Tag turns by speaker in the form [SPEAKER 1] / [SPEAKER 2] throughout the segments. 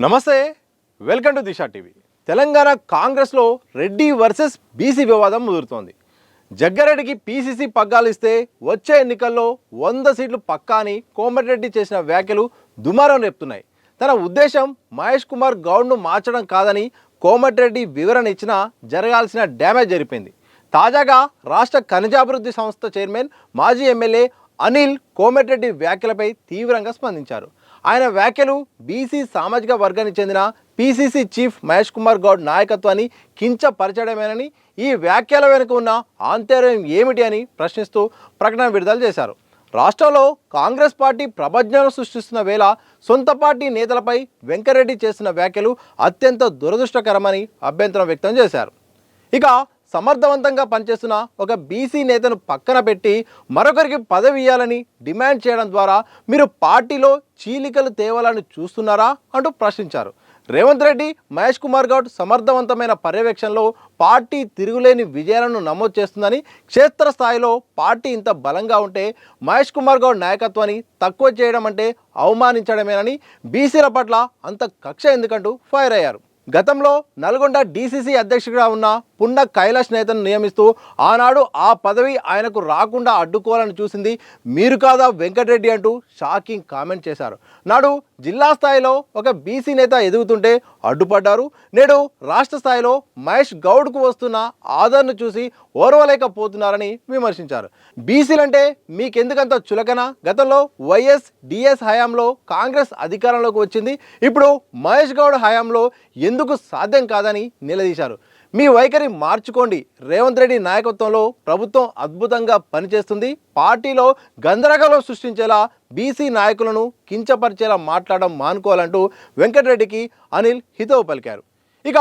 [SPEAKER 1] నమస్తే, welcome to Disha TV. Telangana కాంగ్రెస్లో Reddy versus BC వివాదం ముదురుతోంది. జగ్గారెడ్డికి పీసీసీ పగ్గాలు ఇస్తే వచ్చే ఎన్నికల్లో 100 సీట్లు పక్కా అని కోమటిరెడ్డి చేసిన వ్యాఖ్యలు దుమారం రేపుతున్నాయి. తన ఉద్దేశం మహేష్ కుమార్ గౌడ్ను మార్చడం కాదని కోమటిరెడ్డి వివరణ ఇచ్చినా జరగాల్సిన డ్యామేజ్ జరిపింది. తాజాగా రాష్ట్ర ఖనిజాభివృద్ధి సంస్థ చైర్మన్ మాజీ ఎమ్మెల్యే అనిల్ కోమటిరెడ్డి వ్యాఖ్యలపై తీవ్రంగా స్పందించారు. ఆయన వ్యాఖ్యలు బీసీ సామాజిక వర్గానికి చెందిన పీసీసీ చీఫ్ మహేష్ కుమార్ గౌడ్ నాయకత్వాన్ని కించపరచడమేనని, ఈ వ్యాఖ్యల వెనుక ఉన్న ఆంతర్యం ఏమిటి అని ప్రశ్నిస్తూ ప్రకటన విడుదల చేశారు. రాష్ట్రంలో కాంగ్రెస్ పార్టీ ప్రభంజనం సృష్టిస్తున్న వేళ సొంత పార్టీ నేతలపై వెంకరెడ్డి చేస్తున్న వ్యాఖ్యలు అత్యంత దురదృష్టకరమని అభ్యంతరం వ్యక్తం చేశారు. ఇక సమర్థవంతంగా పనిచేస్తున్న ఒక బీసీ నేతను పక్కన పెట్టి మరొకరికి పదవి ఇవ్వాలని డిమాండ్ చేయడం ద్వారా మీరు పార్టీలో చీలికలు తేవాలని చూస్తున్నారా అంటూ ప్రశ్నించారు. రేవంత్ రెడ్డి, మహేష్ కుమార్ గౌడ్ సమర్థవంతమైన పర్యవేక్షణలో పార్టీ తిరుగులేని విజయాలను నమోదు చేస్తుందని, క్షేత్రస్థాయిలో పార్టీ ఇంత బలంగా ఉంటే మహేష్ కుమార్ గౌడ్ నాయకత్వాన్ని తక్కువ చేయడం అంటే అవమానించడమేనని, బీసీల పట్ల అంత కక్ష ఎందుకంటూ ఫైర్ అయ్యారు. గతంలో నల్గొండ డీసీసీ అధ్యక్షుడిగా ఉన్న పున్న కైలాష్ నేతను నియమిస్తూ ఆనాడు ఆ పదవి ఆయనకు రాకుండా అడ్డుకోవాలని చూసింది మీరు కాదా వెంకటరెడ్డి అంటూ షాకింగ్ కామెంట్ చేశారు. నాడు జిల్లా స్థాయిలో ఒక బీసీ నేత ఎదుగుతుంటే అడ్డుపడ్డారు. నేడు రాష్ట్ర స్థాయిలో మహేష్ గౌడ్కు వస్తున్న ఆదరణ చూసి ఓర్వలేకపోతున్నారని విమర్శించారు. బీసీలంటే మీకెందుకంత చులకన? గతంలో వైఎస్ డిఎస్ హయాంలో కాంగ్రెస్ అధికారంలోకి వచ్చింది, ఇప్పుడు మహేష్ గౌడ్ హయాంలో ఎందుకు సాధ్యం కాదని నిలదీశారు. మీ వైఖరి మార్చుకోండి. రేవంత్ రెడ్డి నాయకత్వంలో ప్రభుత్వం అద్భుతంగా పనిచేస్తుంది. పార్టీలో గందరగోళం సృష్టించేలా, బీసీ నాయకులను కించపరిచేలా మాట్లాడడం మానుకోవాలంటూ వెంకటరెడ్డికి అనిల్ హితవు పలికారు. ఇక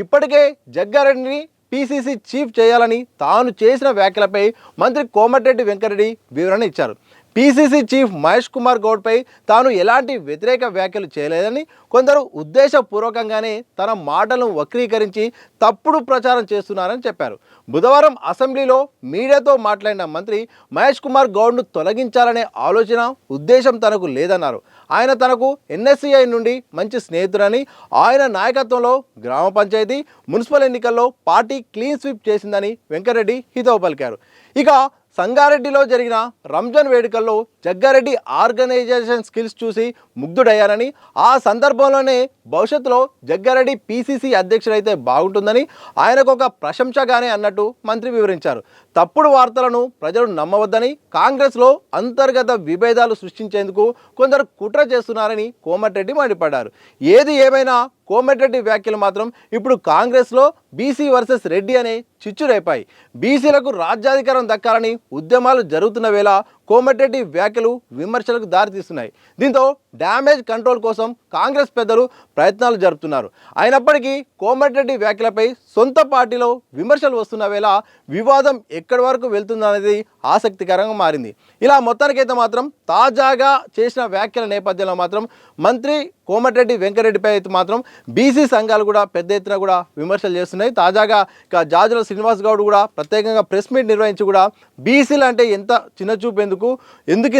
[SPEAKER 1] ఇప్పటికే జగ్గారెడ్డిని పీసీసీ చీఫ్ చేయాలని తాను చేసిన వ్యాఖ్యలపై మంత్రి కోమటిరెడ్డి వెంకటరెడ్డి వివరణ ఇచ్చారు. పీసీసీ చీఫ్ మహేష్ కుమార్ గౌడ్పై తాను ఎలాంటి వ్యతిరేక వ్యాఖ్యలు చేయలేదని, కొందరు ఉద్దేశపూర్వకంగానే తన మాటలను వక్రీకరించి తప్పుడు ప్రచారం చేస్తున్నారని చెప్పారు. బుధవారం అసెంబ్లీలో మీడియాతో మాట్లాడిన మంత్రి మహేష్ కుమార్ గౌడ్ను తొలగించాలనే ఆలోచన, ఉద్దేశం తనకు లేదన్నారు. ఆయన తనకు ఎన్ఎస్సీఐ నుండి మంచి స్నేహితుడని, ఆయన నాయకత్వంలో గ్రామ పంచాయతీ, మున్సిపల్ ఎన్నికల్లో పార్టీ క్లీన్ స్వీప్ చేసిందని వెంకటరెడ్డి హితవు పలికారు. ఇక సంగారెడ్డిలో జరిగిన రంజాన్ వేడుకల్లో జగ్గారెడ్డి ఆర్గనైజేషన్ స్కిల్స్ చూసి ముగ్ధుడయ్యారని, ఆ సందర్భంలోనే భవిష్యత్తులో జగ్గారెడ్డి పీసీసీ అధ్యక్షుడైతే బాగుంటుందని ఆయనకు ఒక ప్రశంసగానే అన్నట్టు మంత్రి వివరించారు. తప్పుడు వార్తలను ప్రజలు నమ్మవద్దని, కాంగ్రెస్లో అంతర్గత విభేదాలు సృష్టించేందుకు కొందరు కుట్ర చేస్తున్నారని కోమటిరెడ్డి మండిపడ్డారు. ఏది ఏమైనా కోమటిరెడ్డి వ్యాఖ్యలు మాత్రం ఇప్పుడు కాంగ్రెస్లో బీసీ వర్సెస్ రెడ్డి అనే చిచ్చు రేపాయి. బీసీలకు రాజ్యాధికారం దక్కాలని ఉద్యమాలు జరుగుతున్న వేళ కోమటిరెడ్డి వ్యాఖ్యలు విమర్శలకు దారితీస్తున్నాయి. దీంతో డ్యామేజ్ కంట్రోల్ కోసం కాంగ్రెస్ పెద్దలు ప్రయత్నాలు జరుపుతున్నారు. అయినప్పటికీ కోమటిరెడ్డి వ్యాఖ్యలపై సొంత పార్టీలో విమర్శలు వస్తున్న వేళ వివాదం ఎక్కడి వరకు వెళ్తుందనేది ఆసక్తికరంగా మారింది. ఇలా మొత్తానికైతే మాత్రం తాజాగా చేసిన వ్యాఖ్యల నేపథ్యంలో మాత్రం మంత్రి కోమటిరెడ్డి వెంకటరెడ్డిపై అయితే మాత్రం బీసీ సంఘాలు కూడా పెద్ద ఎత్తున కూడా విమర్శలు చేస్తున్నాయి. తాజాగా ఇక జాజుల శ్రీనివాస్ గౌడ్ కూడా ప్రత్యేకంగా ప్రెస్ మీట్ నిర్వహించి కూడా బీసీలు అంటే ఎంత చిన్నచూపు ఎందుకు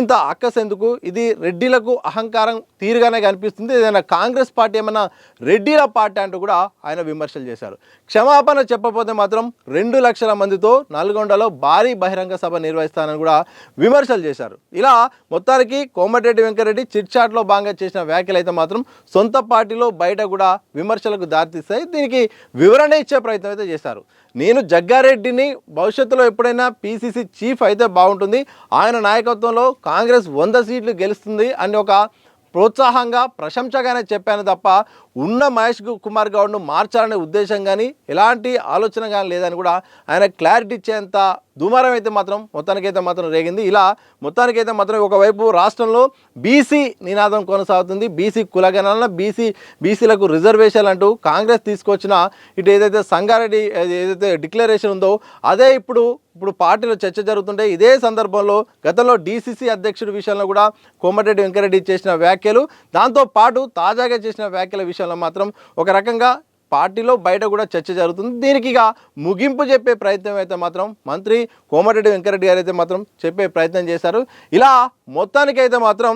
[SPEAKER 1] ఇంత అక్కస్ ఎందుకు, ఇది రెడ్డిలకు అహంకారం తీరుగానే కనిపిస్తుంది, ఏదైనా కాంగ్రెస్ పార్టీ ఏమన్నా రెడ్డిల పార్టీ అంటూ కూడా ఆయన విమర్శలు చేశారు. క్షమాపణ చెప్పకపోతే మాత్రం 2 లక్షల మందితో నల్గొండలో భారీ బహిరంగ సభ నిర్వహిస్తానని కూడా విమర్శలు చేశారు. ఇలా మొత్తానికి కోమటిరెడ్డి వెంకటరెడ్డి చిట్ చాట్లో భాగంగా చేసిన వ్యాఖ్యలు అయితే మాత్రం సొంత పార్టీలో బయట కూడా విమర్శలకు దారితీస్తాయి. దీనికి వివరణ ఇచ్చే ప్రయత్నం అయితే చేశారు. నేను జగ్గారెడ్డిని భవిష్యత్తులో ఎప్పుడైనా పీసీసీ చీఫ్ అయితే బాగుంటుంది, ఆయన నాయకత్వంలో కాంగ్రెస్ 100 సీట్లు గెలుస్తుంది అని ఒక ప్రోత్సాహంగా, ప్రశంసగానే చెప్పాను తప్ప ఉన్న మహేష్ కుమార్ గౌడ్ను మార్చాలనే ఉద్దేశం కానీ ఎలాంటి ఆలోచన కానీ లేదని కూడా ఆయన క్లారిటీ ఇచ్చేంత దుమారం అయితే మాత్రం మొత్తానికైతే మాత్రం రేగింది. ఇలా మొత్తానికైతే మాత్రం ఒకవైపు రాష్ట్రంలో బీసీ నినాదం కొనసాగుతుంది. బీసీ కులగణన, బీసీలకు రిజర్వేషన్ అంటూ కాంగ్రెస్ తీసుకొచ్చిన ఇటు ఏదైతే సంగారెడ్డి ఏదైతే డిక్లరేషన్ ఉందో అదే ఇప్పుడు పార్టీలో చర్చ జరుగుతుంటే, ఇదే సందర్భంలో గతంలో డీసీసీ అధ్యక్షుడి విషయంలో కూడా కోమటిరెడ్డి వెంకటరెడ్డి చేసిన వ్యాఖ్యలు, దాంతోపాటు తాజాగా చేసిన వ్యాఖ్యల విషయంలో మాత్రం ఒక రకంగా పార్టీలో బయట కూడా చర్చ జరుగుతుంది. దీనికి ఇక ముగింపు చెప్పే ప్రయత్నం అయితే మాత్రం మంత్రి కోమటిరెడ్డి వెంకటరెడ్డి గారు అయితే మాత్రం చెప్పే ప్రయత్నం చేశారు. ఇలా మొత్తానికైతే మాత్రం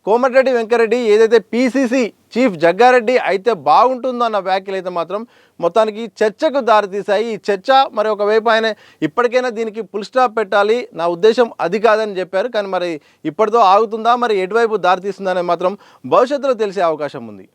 [SPEAKER 1] కోమటిరెడ్డి వెంకటరెడ్డి ఏదైతే పీసీసీ చీఫ్ జగ్గారెడ్డి అయితే బాగుంటుందన్న వ్యాఖ్యలు అయితే మాత్రం మొత్తానికి చర్చకు దారితీశాయి. ఈ చర్చ మరి ఒకవైపు ఆయన ఇప్పటికైనా దీనికి ఫుల్ స్టాప్ పెట్టాలి, నా ఉద్దేశం అది కాదని చెప్పారు. కానీ మరి ఇప్పటితో ఆగుతుందా, మరి ఎటువైపు దారితీస్తుందనే మాత్రం భవిష్యత్తులో తెలిసే అవకాశం ఉంది.